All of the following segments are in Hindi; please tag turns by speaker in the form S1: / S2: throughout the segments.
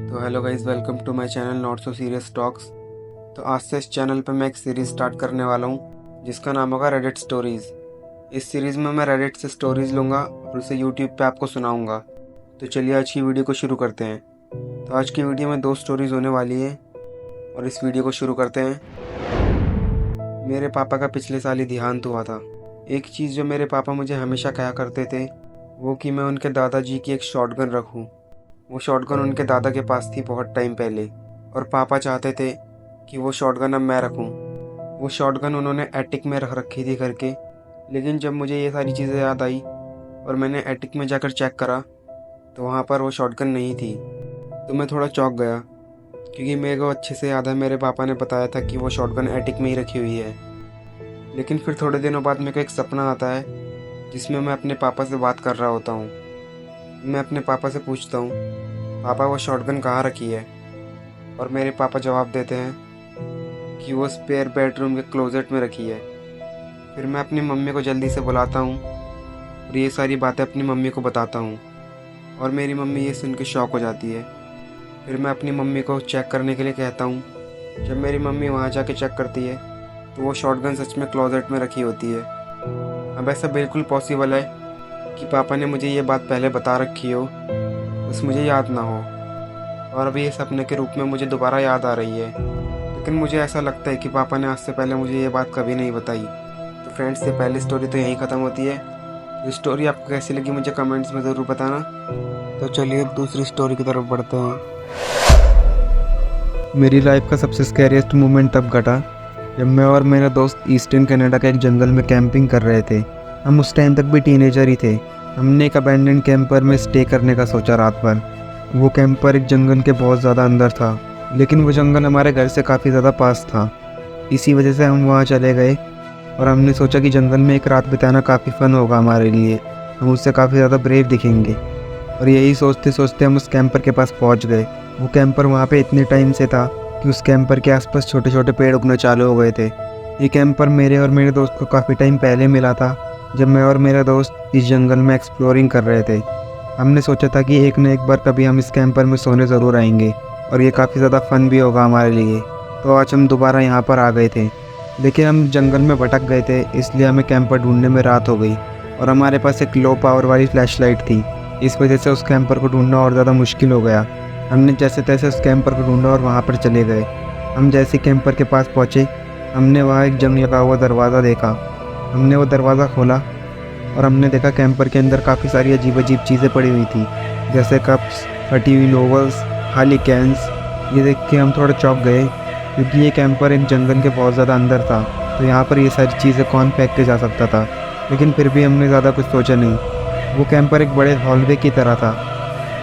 S1: तो hello guys, welcome to my channel not so serious talks. तो आज से इस चैनल पे मैं एक सीरीज़ स्टार्ट करने वाला हूँ जिसका नाम होगा रेडिट स्टोरीज़। इस सीरीज़ में मैं रेडिट से स्टोरीज़ लूँगा और उसे यूट्यूब पे आपको सुनाऊँगा। तो चलिए आज की वीडियो को शुरू करते हैं। तो आज की वीडियो में 2 स्टोरीज़ होने वाली हैं और इस वीडियो को शुरू करते हैं। मेरे पापा का पिछले साल ही देहांत हुआ था। एक चीज़ जो मेरे पापा मुझे हमेशा कहा करते थे वो कि मैं उनके दादाजी की एक शॉटगन रखूँ। वो शॉटगन उनके दादा के पास थी बहुत टाइम पहले और पापा चाहते थे कि वो शॉटगन अब मैं रखूं। वो शॉटगन उन्होंने एटिक में रख रखी थी करके, लेकिन जब मुझे ये सारी चीज़ें याद आई और मैंने एटिक में जाकर चेक करा तो वहाँ पर वो शॉटगन नहीं थी। तो मैं थोड़ा चौंक गया क्योंकि मेरे को अच्छे से याद है मेरे पापा ने बताया था कि वो शॉटगन एटिक में ही रखी हुई है। लेकिन फिर थोड़े दिनों बाद मेरे को एक सपना आता है जिसमें मैं अपने पापा से बात कर रहा होता हूँ। मैं अपने पापा से पूछता हूँ, पापा वो शॉटगन कहाँ रखी है? और मेरे पापा जवाब देते हैं कि वो स्पेयर बेडरूम के क्लोजेट में रखी है। फिर मैं अपनी मम्मी को जल्दी से बुलाता हूँ और ये सारी बातें अपनी मम्मी को बताता हूँ और मेरी मम्मी ये सुन के शॉक हो जाती है। फिर मैं अपनी मम्मी को चेक करने के लिए कहता हूँ। जब मेरी मम्मी वहाँ जाके चेक करती है तो वो शॉटगन सच में क्लोजेट में रखी होती है। अब ऐसा बिल्कुल पॉसिबल है कि पापा ने मुझे ये बात पहले बता रखी हो, बस मुझे याद ना हो और अभी ये सपने के रूप में मुझे दोबारा याद आ रही है। लेकिन मुझे ऐसा लगता है कि पापा ने आज से पहले मुझे ये बात कभी नहीं बताई। तो फ्रेंड्स, ये पहली स्टोरी तो यहीं ख़त्म होती है। ये स्टोरी आपको कैसी लगी मुझे कमेंट्स में ज़रूर बताना। तो चलिए दूसरी स्टोरी की तरफ बढ़ते हैं। मेरी लाइफ का सबसे स्कैरियस्ट मोमेंट तब घटा जब मैं और मेरा दोस्त ईस्टर्न कनाडा के एक जंगल में कैंपिंग कर रहे थे। हम उस टाइम तक भी टीनेजर ही थे। हमने एक अबैंडन कैंपर में स्टे करने का सोचा रात भर। वो कैंपर एक जंगल के बहुत ज़्यादा अंदर था, लेकिन वो जंगल हमारे घर से काफ़ी ज़्यादा पास था। इसी वजह से हम वहाँ चले गए और हमने सोचा कि जंगल में एक रात बिताना काफ़ी फ़न होगा हमारे लिए। हम उससे काफ़ी ज़्यादा ब्रेव दिखेंगे और यही सोचते सोचते हम उस कैंपर के पास पहुँच गए। वो कैंपर वहाँ पे इतने टाइम से था कि उस कैंपर के आसपास छोटे छोटे पेड़ उगने चालू हो गए थे। ये कैंपर मेरे और मेरे दोस्त को काफ़ी टाइम पहले मिला था जब मैं और मेरा दोस्त इस जंगल में एक्सप्लोरिंग कर रहे थे। हमने सोचा था कि एक न एक बार कभी हम इस कैंपर में सोने ज़रूर आएंगे और ये काफ़ी ज़्यादा फ़न भी होगा हमारे लिए। तो आज हम दोबारा यहाँ पर आ गए थे, लेकिन हम जंगल में भटक गए थे, इसलिए हमें कैंपर ढूंढने में रात हो गई और हमारे पास एक लो पावर वाली फ्लैशलाइट थी। इस वजह से उस कैंपर को ढूंढना और ज़्यादा मुश्किल हो गया। हमने जैसे तैसे उस कैंपर को ढूंढा और वहाँ पर चले गए। हम जैसे कैंपर के पास पहुँचे, हमने वहाँ एक जंग लगा हुआ दरवाज़ा देखा। हमने वो दरवाज़ा खोला और हमने देखा कैंपर के अंदर काफ़ी सारी अजीब अजीब चीज़ें पड़ी हुई थी, जैसे कप्स, फटी हुई नोवेल्स, खाली कैंस। ये देख के हम थोड़ा चौंक गए क्योंकि ये कैंपर एक जंगल के बहुत ज़्यादा अंदर था, तो यहाँ पर ये सारी चीज़ें कौन फेंक के जा सकता था। लेकिन फिर भी हमने ज़्यादा कुछ सोचा नहीं। वो कैंपर एक बड़े हॉलवे की तरह था।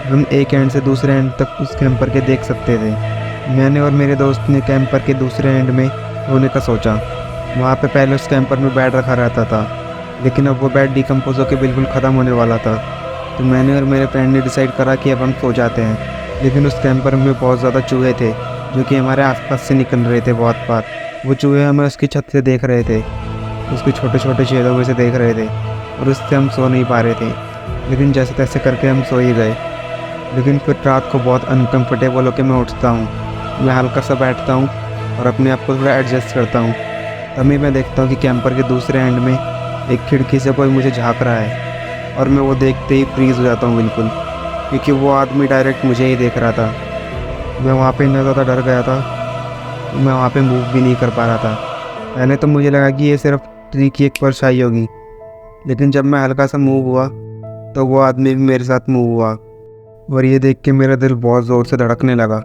S1: हम एक एंड से दूसरे एंड तक उस कैंपर के देख सकते थे। मैंने और मेरे दोस्त ने कैंपर के दूसरे एंड में सोने का सोचा। वहाँ पे पहले उस कैंपर में बेड रखा रहता था, लेकिन अब वो बेड डिकम्पोज होकर बिल्कुल ख़त्म होने वाला था। तो मैंने और मेरे फ्रेंड ने डिसाइड करा कि अब हम सो जाते हैं। लेकिन उस कैंपर में बहुत ज़्यादा चूहे थे जो कि हमारे आसपास से निकल रहे थे बहुत बार। वो चूहे हमें उसकी छत से देख रहे थे, उसके छोटे छोटे छेदों में से देख रहे थे और उससे हम सो नहीं पा रहे थे। लेकिन जैसे तैसे करके हम सो ही गए। लेकिन फिर रात को बहुत अनकम्फर्टेबल होकर मैं उठता हूँ। मैं हल्का सा बैठता हूँ और अपने आप को थोड़ा एडजस्ट करता हूँ। तभी मैं देखता हूँ कि कैंपर के दूसरे एंड में एक खिड़की से कोई मुझे झाँक रहा है और मैं वो देखते ही फ्रीज़ हो जाता हूँ बिल्कुल, क्योंकि वो आदमी डायरेक्ट मुझे ही देख रहा था। मैं वहाँ पे इतना ज़्यादा डर गया था, मैं वहाँ पे मूव भी नहीं कर पा रहा था। पहले तो मुझे लगा कि ये सिर्फ ट्री की एक परछाई होगी, लेकिन जब मैं हल्का सा मूव हुआ तो वो आदमी भी मेरे साथ मूव हुआ और ये देख के मेरा दिल बहुत ज़ोर से धड़कने लगा।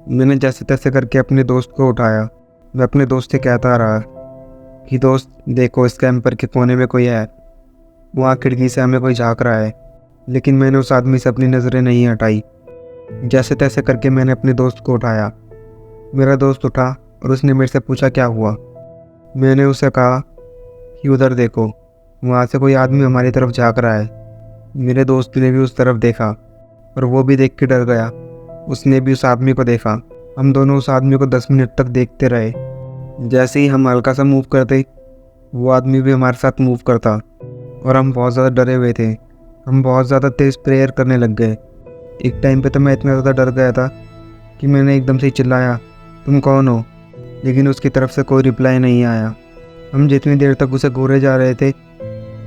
S1: मैंने जैसे तैसे करके अपने दोस्त को उठाया। मैं अपने दोस्त से कहता रहा कि दोस्त देखो, इस कैंपर के कोने में कोई है, वहाँ खिड़की से हमें कोई झाँक रहा है। लेकिन मैंने उस आदमी से अपनी नज़रें नहीं हटाई। जैसे तैसे करके मैंने अपने दोस्त को उठाया। मेरा दोस्त उठा और उसने मेरे से पूछा क्या हुआ। मैंने उसे कहा कि उधर देखो, वहाँ से कोई आदमी हमारी तरफ झाँक रहा है। मेरे दोस्त ने भी उस तरफ देखा और वो भी देख के डर गया। उसने भी उस आदमी को देखा। हम दोनों उस आदमी को 10 मिनट तक देखते रहे। जैसे ही हम हल्का सा मूव करते, वो आदमी भी हमारे साथ मूव करता और हम बहुत ज़्यादा डरे हुए थे। हम बहुत ज़्यादा तेज़ प्रेयर करने लग गए। एक टाइम पे तो मैं इतना ज़्यादा डर गया था कि मैंने एकदम से चिल्लाया, तुम कौन हो? लेकिन उसकी तरफ से कोई रिप्लाई नहीं आया। हम जितनी देर तक उसे घूरे जा रहे थे,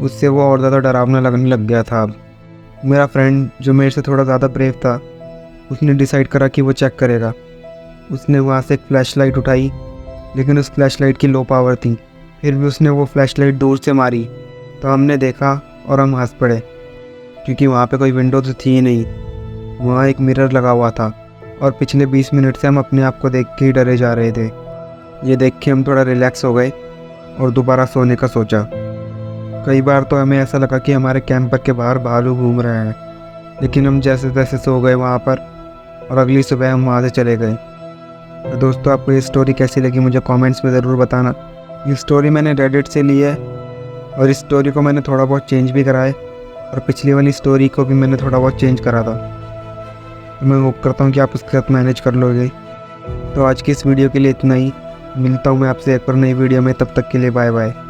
S1: उससे वो और ज़्यादा डरावना लगने लग गया था। अब मेरा फ्रेंड, जो मेरे से थोड़ा ज़्यादा ब्रेव था, उसने डिसाइड करा कि वो चेक करेगा। उसने वहाँ से एक फ्लैशलाइट उठाई, लेकिन उस फ्लैशलाइट की लो पावर थी। फिर भी उसने वो फ्लैशलाइट दूर से मारी, तो हमने देखा और हम हंस पड़े, क्योंकि वहाँ पे कोई विंडो तो थी ही नहीं। वहाँ एक मिरर लगा हुआ था और पिछले 20 मिनट से हम अपने आप को देख के ही डरे जा रहे थे। ये देख के हम थोड़ा रिलैक्स हो गए और दोबारा सोने का सोचा। कई बार तो हमें ऐसा लगा कि हमारे कैंपर के बाहर भालू घूम रहे हैं, लेकिन हम जैसे तैसे सो गए वहाँ पर और अगली सुबह हम वहाँ से चले गए। तो दोस्तों, आपको ये स्टोरी कैसी लगी मुझे कमेंट्स में ज़रूर बताना। ये स्टोरी मैंने रेडिट से ली है और इस स्टोरी को मैंने थोड़ा बहुत चेंज भी करा है, और पिछली वाली स्टोरी को भी मैंने थोड़ा बहुत चेंज करा था। तो मैं होप करता हूँ कि आप उसके साथ मैनेज कर लोगे। तो आज की इस वीडियो के लिए इतना ही। मिलता हूँ मैं आपसे एक और नई वीडियो में, तब तक के लिए बाय बाय।